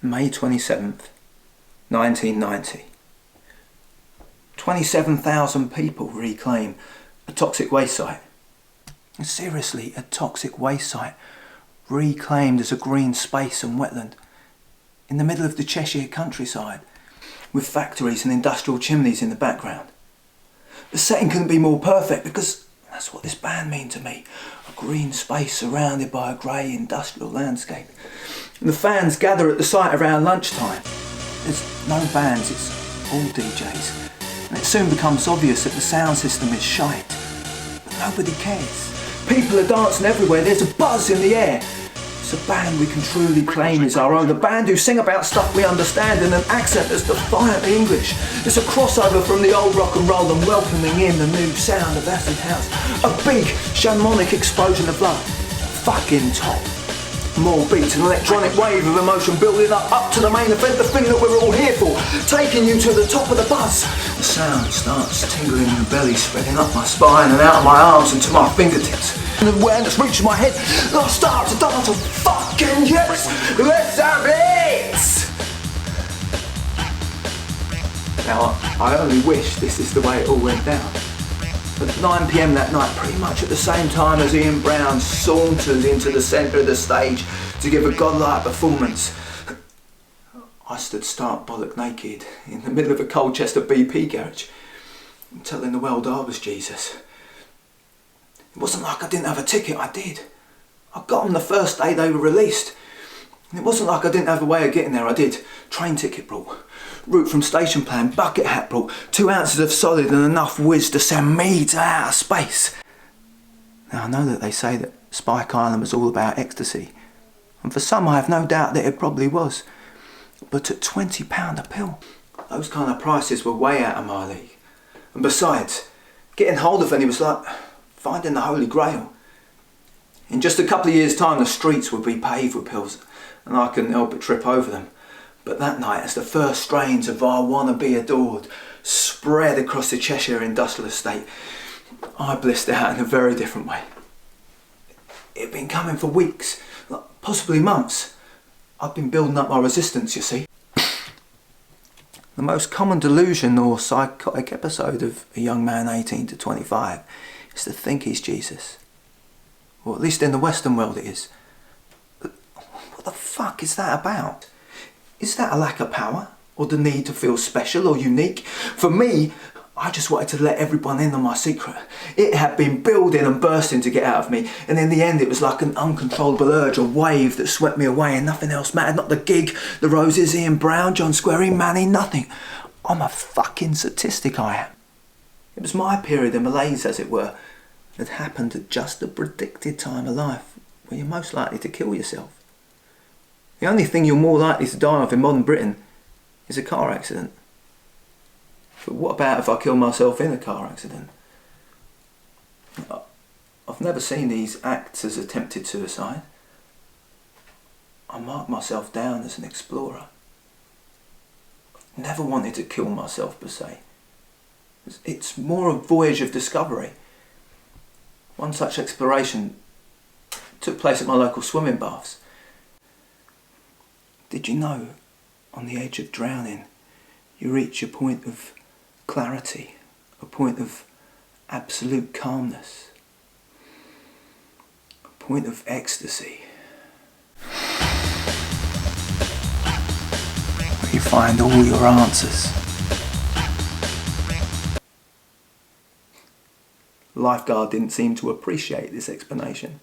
May 27th, 1990. 27,000 people reclaim a toxic waste site. Seriously, a toxic waste site reclaimed as a green space and wetland in the middle of the Cheshire countryside with factories and industrial chimneys in the background. The setting couldn't be more perfect because that's what this band mean to me. A green space surrounded by a grey industrial landscape. And the fans gather at the site around lunchtime. There's no bands, it's all DJs. And it soon becomes obvious that the sound system is shite. But nobody cares. People are dancing everywhere, there's a buzz in the air. It's a band we can truly claim is our own. A band who sing about stuff we understand in an accent that's defiantly English. It's a crossover from the old rock and roll and welcoming in the new sound of acid house. A big shamanic explosion of love. Fucking top. More beats, an electronic wave of emotion building up to the main event, the thing that we're all here for, taking you to the top of the buzz. The sound starts tingling in the belly, spreading up my spine and out of my arms and to my fingertips. And the awareness reaches my head, and I start to dance, oh fucking yes! Let's have it! Now, I only wish this is the way it all went down. At 9 PM that night, pretty much at the same time as Ian Brown sauntered into the centre of the stage to give a godlike performance, I stood stark bollock naked in the middle of a Colchester BP garage, telling the world I was Jesus. It wasn't like I didn't have a ticket, I did. I got them the first day they were released. And it wasn't like I didn't have a way of getting there, I did. Train ticket brought, route from station plan, bucket hat brought, 2 ounces of solid and enough whiz to send me to outer space. Now I know that they say that Spike Island was all about ecstasy, and for some I have no doubt that it probably was. But at £20 a pill, those kind of prices were way out of my league. And besides, getting hold of any was like finding the Holy Grail. In just a couple of years' time the streets would be paved with pills, and I couldn't help but trip over them. But that night, as the first strains of I Wanna Be Adored spread across the Cheshire industrial estate, I blissed out in a very different way. It'd been coming for weeks, possibly months. I'd been building up my resistance, you see. The most common delusion or psychotic episode of a young man 18 to 25 is to think he's Jesus. Or at least in the Western world it is. But what the fuck is that about? Is that a lack of power? Or the need to feel special or unique? For me, I just wanted to let everyone in on my secret. It had been building and bursting to get out of me, and in the end it was like an uncontrollable urge, a wave that swept me away, and nothing else mattered. Not the gig, the roses, Ian Brown, John Squarey, Manny, nothing. I'm a fucking statistic, I am. It was my period of malaise, as it were, that happened at just the predicted time of life where you're most likely to kill yourself. The only thing you're more likely to die of in modern Britain is a car accident. But what about if I kill myself in a car accident? I've never seen these acts as attempted suicide. I mark myself down as an explorer. Never wanted to kill myself per se. It's more a voyage of discovery. One such exploration took place at my local swimming baths. Did you know, on the edge of drowning, you reach a point of clarity, a point of absolute calmness, a point of ecstasy, where you find all your answers. The lifeguard didn't seem to appreciate this explanation.